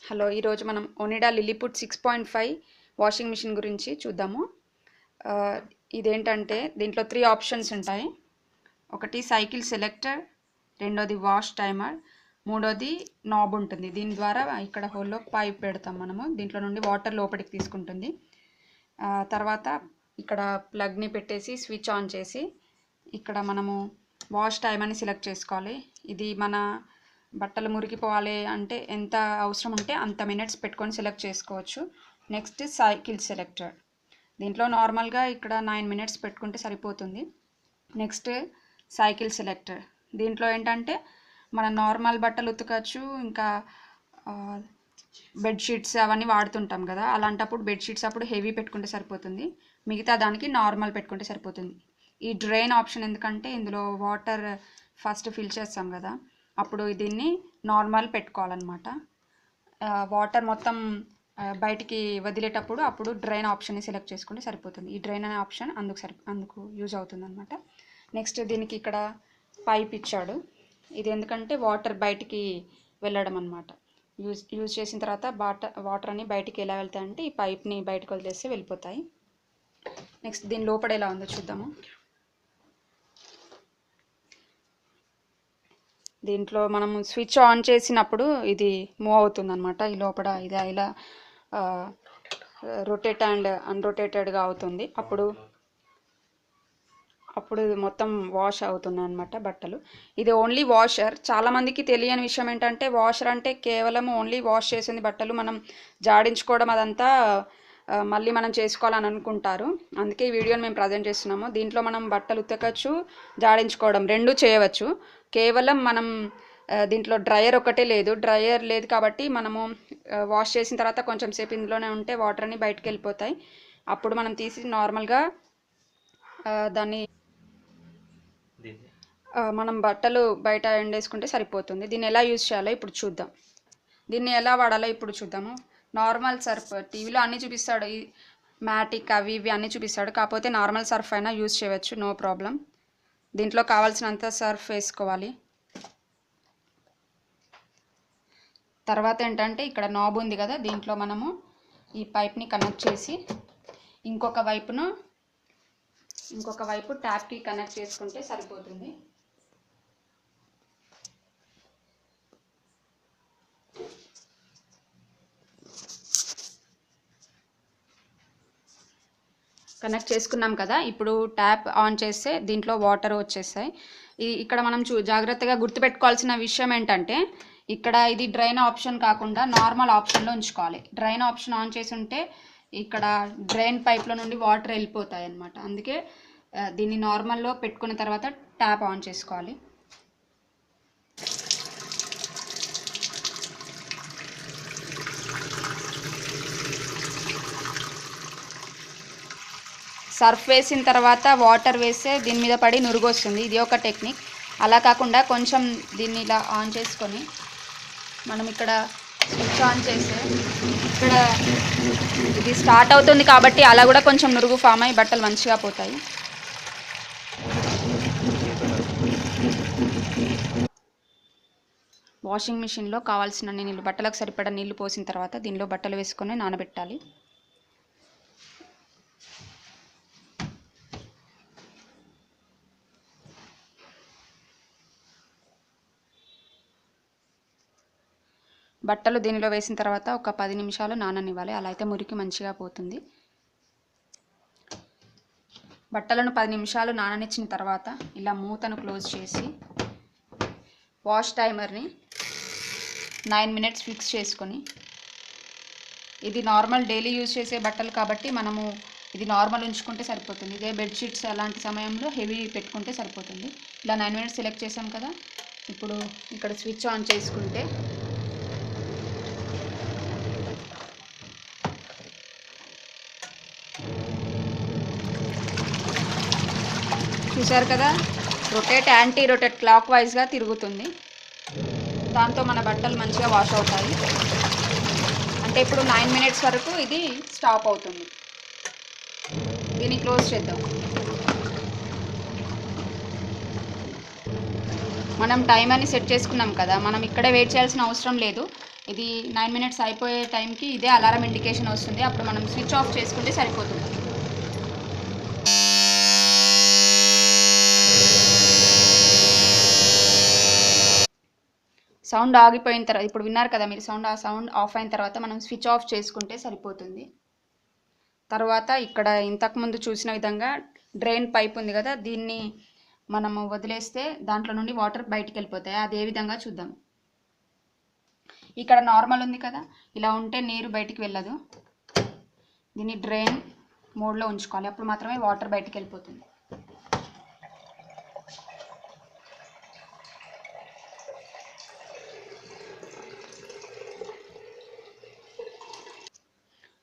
Hello, ఈరోజు మనం Onida లిలీపుట్ 6.5 washing machine గురించి చూద్దాము. ఇదేంటంటే దీంట్లో 3 ఆప్షన్స్ ఉంటాయి. ఒకటి సైకిల్ సెలెక్టర్, రెండోది వాష్ టైమర్, మూడోది నాబ్ ఉంటుంది. దీని ద్వారా ఇక్కడ హోల్లో పైప్ పెడతాం మనము. దీంట్లో నుండి వాటర్ లోపలికి తీసుకుంటుంది. తర్వాత ఇక్కడ ప్లగ్ని పెట్టేసి స్విచ్ ఆన్ చేసి ఇక్కడ మనము వాష్ టైమ్ అని సెలెక్ట్ చేసుకోవాలి. ఇది మన బట్టలు మురికిపోవాలి అంటే ఎంత అవసరం ఉంటే అంత మినిట్స్ పెట్టుకొని సెలెక్ట్ చేసుకోవచ్చు. నెక్స్ట్ సైకిల్ సెలెక్టర్, దీంట్లో నార్మల్గా ఇక్కడ 9 మినిట్స్ పెట్టుకుంటే సరిపోతుంది. నెక్స్ట్ సైకిల్ సెలెక్టర్, దీంట్లో ఏంటంటే మన నార్మల్ బట్టలు ఉతకచ్చు, ఇంకా బెడ్షీట్స్ అవన్నీ వాడుతుంటాం కదా, అలాంటప్పుడు బెడ్షీట్స్ అప్పుడు హెవీ పెట్టుకుంటే సరిపోతుంది, మిగతా దానికి నార్మల్ పెట్టుకుంటే సరిపోతుంది. ఈ డ్రైన్ ఆప్షన్ ఎందుకంటే ఇందులో వాటర్ ఫస్ట్ ఫిల్ చేస్తాం కదా, అప్పుడు దీన్ని నార్మల్ పెట్టుకోవాలన్నమాట. వాటర్ మొత్తం బయటికి వదిలేటప్పుడు అప్పుడు డ్రైన్ ఆప్షన్ని సెలెక్ట్ చేసుకుంటే సరిపోతుంది. ఈ డ్రైన్ అనే ఆప్షన్ అందుకు యూజ్ అవుతుంది అనమాట. నెక్స్ట్ దీనికి ఇక్కడ పైప్ ఇచ్చాడు. ఇది ఎందుకంటే వాటర్ బయటికి వెళ్ళడం అనమాట. యూజ్ చేసిన తర్వాత వాటర్ అని బయటికి ఎలా వెళ్తాయంటే ఈ పైప్ని బయటకు వదిలేస్తే వెళ్ళిపోతాయి. నెక్స్ట్ దీని లోపల ఎలా ఉందో చూద్దాము. దీంట్లో మనం స్విచ్ ఆన్ చేసినప్పుడు ఇది మూవ్ అవుతుంది అనమాట. ఈ లోపల ఇది ఇలా రొటేట్ అండ్ అన్రొటేటెడ్గా అవుతుంది. అప్పుడు మొత్తం వాష్ అవుతుంది అనమాట బట్టలు. ఇది ఓన్లీ వాషర్. చాలామందికి తెలియని విషయం ఏంటంటే వాషర్ అంటే కేవలం ఓన్లీ వాష్ చేసింది బట్టలు మనం జాడించుకోవడం అదంతా మళ్ళీ మనం చేసుకోవాలని అనుకుంటారు. అందుకే ఈ వీడియోని మేము ప్రజెంట్ చేస్తున్నాము. దీంట్లో మనం బట్టలు ఉతకచ్చు, జాడించుకోవడం రెండూ చేయవచ్చు. కేవలం మనం దీంట్లో డ్రయర్ ఒకటే లేదు. డ్రయర్ లేదు కాబట్టి మనము వాష్ చేసిన తర్వాత కొంచెం సేపు ఇందులోనే ఉంటే వాటర్ అన్ని బయటకు వెళ్ళిపోతాయి. అప్పుడు మనం తీసి నార్మల్గా దాన్ని మనం బట్టలు బయట ఎండేసుకుంటే సరిపోతుంది. దీన్ని ఎలా యూజ్ చేయాలో ఇప్పుడు చూద్దాం. దీన్ని ఎలా వాడాలో ఇప్పుడు చూద్దాము. నార్మల్ సర్ఫ్ టీవీలో అన్నీ చూపిస్తాడు, ఈ మ్యాటిక్ అవి ఇవి అన్నీ చూపిస్తాడు. కాకపోతే నార్మల్ సర్ఫ్ అయినా యూజ్ చేయవచ్చు, నో ప్రాబ్లం. దీంట్లో కావాల్సినంత సర్ఫ్ వేసుకోవాలి. తర్వాత ఏంటంటే ఇక్కడ నాబ్ ఉంది కదా, దీంట్లో మనము ఈ పైప్ని కనెక్ట్ చేసి ఇంకొక వైపు ట్యాప్కి కనెక్ట్ చేసుకుంటే సరిపోతుంది. కనెక్ట్ చేసుకున్నాం కదా, ఇప్పుడు ట్యాప్ ఆన్ చేస్తే దీంట్లో వాటర్ వచ్చేస్తాయి. ఇక్కడ మనం జాగ్రత్తగా గుర్తుపెట్టుకోవాల్సిన విషయం ఏంటంటే ఇక్కడ ఇది డ్రైన్ ఆప్షన్ కాకుండా నార్మల్ ఆప్షన్లో ఉంచుకోవాలి. డ్రైన్ ఆప్షన్ ఆన్ చేసి ఉంటే ఇక్కడ డ్రైన్ పైప్లో నుండి వాటర్ వెళ్ళిపోతాయి అన్నమాట. అందుకే దీన్ని నార్మల్లో పెట్టుకున్న తర్వాత ట్యాప్ ఆన్ చేసుకోవాలి. సర్ఫ్ వేసిన తర్వాత వాటర్ వేస్తే దీని మీద పడి నురుగు వస్తుంది. ఇది ఒక టెక్నిక్. అలా కాకుండా కొంచెం దీన్ని ఇలా ఆన్ చేసుకొని మనం ఇక్కడ స్విచ్ ఆన్ చేస్తే ఇక్కడ ఇది స్టార్ట్ అవుతుంది కాబట్టి అలా కూడా కొంచెం నురుగు ఫామ్ అయ్యి బట్టలు మంచిగా పోతాయి. వాషింగ్ మిషన్లో కావాల్సిన నీళ్ళు, బట్టలకు సరిపడా నీళ్లు పోసిన తర్వాత దీనిలో బట్టలు వేసుకొని నానబెట్టాలి. బట్టలు దీనిలో వేసిన తర్వాత ఒక 10 నిమిషాలు నాననివ్వాలి. అలా అయితే మురికి మంచిగా పోతుంది. బట్టలను 10 నిమిషాలు నాననిచ్చిన తర్వాత ఇలా మూతను క్లోజ్ చేసి వాష్ టైమర్ని 9 మినిట్స్ ఫిక్స్ చేసుకొని, ఇది నార్మల్ డైలీ యూజ్ చేసే బట్టలు కాబట్టి మనము ఇది నార్మల్ ఉంచుకుంటే సరిపోతుంది. ఇదే బెడ్షీట్స్ అలాంటి సమయంలో హెవీ పెట్టుకుంటే సరిపోతుంది. ఇలా 9 మినిట్స్ సెలెక్ట్ చేసాం కదా, ఇప్పుడు ఇక్కడ స్విచ్ ఆన్ చేసుకుంటే చూసారు కదా, యాంటీ రొటేట్ క్లాక్ వైజ్గా తిరుగుతుంది. దాంతో మన బట్టలు మంచిగా వాష్ అవుతాయి. అంటే ఇప్పుడు 9 మినిట్స్ వరకు ఇది స్టాప్ అవుతుంది. దీన్ని క్లోజ్ చేద్దాం. మనం టైం అని సెట్ చేసుకున్నాం కదా, మనం ఇక్కడే వెయిట్ చేయాల్సిన అవసరం లేదు. ఇది 9 మినిట్స్ అయిపోయే టైంకి ఇదే అలారం ఇండికేషన్ వస్తుంది. అప్పుడు మనం స్విచ్ ఆఫ్ చేసుకుంటే సరిపోతుంది. సౌండ్ ఆగిపోయిన తర్వాత ఇప్పుడు విన్నారు కదా మీరు సౌండ్, ఆ సౌండ్ ఆఫ్ అయిన తర్వాత మనం స్విచ్ ఆఫ్ చేసుకుంటే సరిపోతుంది. తర్వాత ఇక్కడ ఇంతకుముందు చూసిన విధంగా డ్రైన్ పైప్ ఉంది కదా, దీన్ని మనము వదిలేస్తే దాంట్లో నుండి వాటర్ బయటికి వెళ్ళిపోతాయి. అది ఏ విధంగా చూద్దాం. ఇక్కడ నార్మల్ ఉంది కదా, ఇలా ఉంటే నీరు బయటికి వెళ్ళదు. దీన్ని డ్రైన్ మోడ్లో ఉంచుకోవాలి, అప్పుడు మాత్రమే వాటర్ బయటికి వెళ్ళిపోతుంది.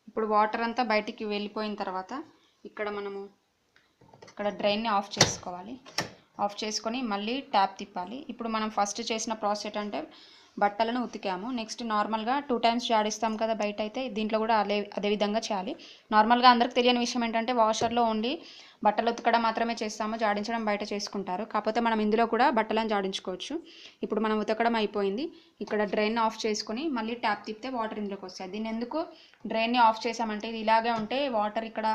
ఇప్పుడు వాటర్ అంతా బయటికి వెళ్ళిపోయిన తర్వాత ఇక్కడ డ్రైన్ని ఆఫ్ చేసుకోవాలి. ఆఫ్ చేసుకొని మళ్ళీ ట్యాప్ తిప్పాలి. ఇప్పుడు మనం ఫస్ట్ చేసిన ప్రాసెస్ ఏంటంటే బట్టలను ఉతికాము. నెక్స్ట్ నార్మల్గా 2 టైమ్స్ జాడిస్తాం కదా బయట అయితే, దీంట్లో కూడా అదే విధంగా చేయాలి. నార్మల్గా అందరికి తెలియని విషయం ఏంటంటే వాషర్లో ఓన్లీ బట్టలు ఉతకడం మాత్రమే చేస్తాము, జాడించడం బయట చేసుకుంటారు. కాకపోతే మనం ఇందులో కూడా బట్టలను జాడించుకోవచ్చు. ఇప్పుడు మనం ఉతకడం అయిపోయింది. ఇక్కడ డ్రైన్ ఆఫ్ చేసుకొని మళ్ళీ ట్యాప్ తిప్పితే వాటర్ ఇందులోకి వస్తాయి. దీన్ని ఎందుకు డ్రైన్ని ఆఫ్ చేసామంటే ఇది ఇలాగే ఉంటే వాటర్ ఇక్కడ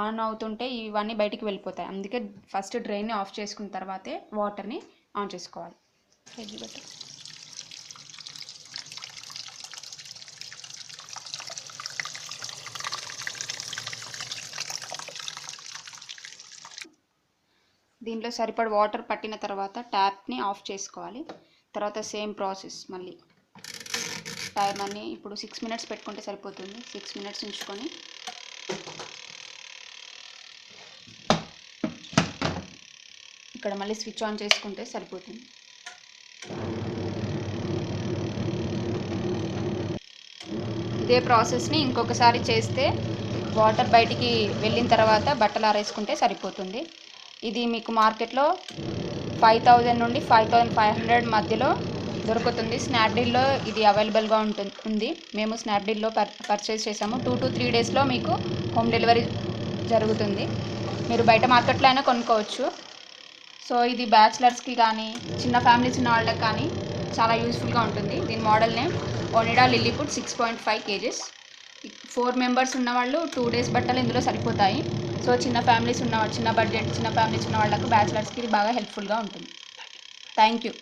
ఆన్ అవుతుంటే ఇవన్నీ బయటికి వెళ్ళిపోతాయి. అందుకే ఫస్ట్ డ్రైన్ని ఆఫ్ చేసుకున్న తర్వాతే వాటర్ని ఆన్ చేసుకోవాలి. దీంట్లో సరిపడ వాటర్ పట్టిన తర్వాత ట్యాప్ని ఆఫ్ చేసుకోవాలి. తర్వాత సేమ్ ప్రాసెస్ మళ్ళీ టైమర్ని ఇప్పుడు 6 మినిట్స్ పెట్టుకుంటే సరిపోతుంది. 6 మినిట్స్ ఉంచుకొని ఇక్కడ మళ్ళీ స్విచ్ ఆన్ చేసుకుంటే సరిపోతుంది. ఇదే ప్రాసెస్ని ఇంకొకసారి చేస్తే వాటర్ బయటికి వెళ్ళిన తర్వాత బట్టలు ఆరేసుకుంటే సరిపోతుంది. ఇది మీకు మార్కెట్లో 5000 నుండి 5500 మధ్యలో దొరుకుతుంది. స్నాప్డీల్లో ఇది అవైలబుల్గా ఉంది. మేము స్నాప్డీల్లో పర్చేస్ చేసాము. 2 to 3 డేస్లో మీకు హోమ్ డెలివరీ జరుగుతుంది. మీరు బయట మార్కెట్లో అయినా కొనుక్కోవచ్చు. సో ఇది బ్యాచిలర్స్కి కానీ చిన్న ఫ్యామిలీస్ ఉన్న వాళ్ళకి కానీ చాలా యూస్ఫుల్గా ఉంటుంది. దీని model name Onida Lilliput 6.5 kgs. 4 members ఉన్నవాళ్ళు 2 డేస్ బట్టలు ఇందులో సరిపోతాయి. సో చిన్న ఫ్యామిలీస్ ఉన్న వాళ్ళకు, బ్యాచిలర్స్కి ఇది బాగా హెల్ప్ఫుల్గా ఉంటుంది. Thank you.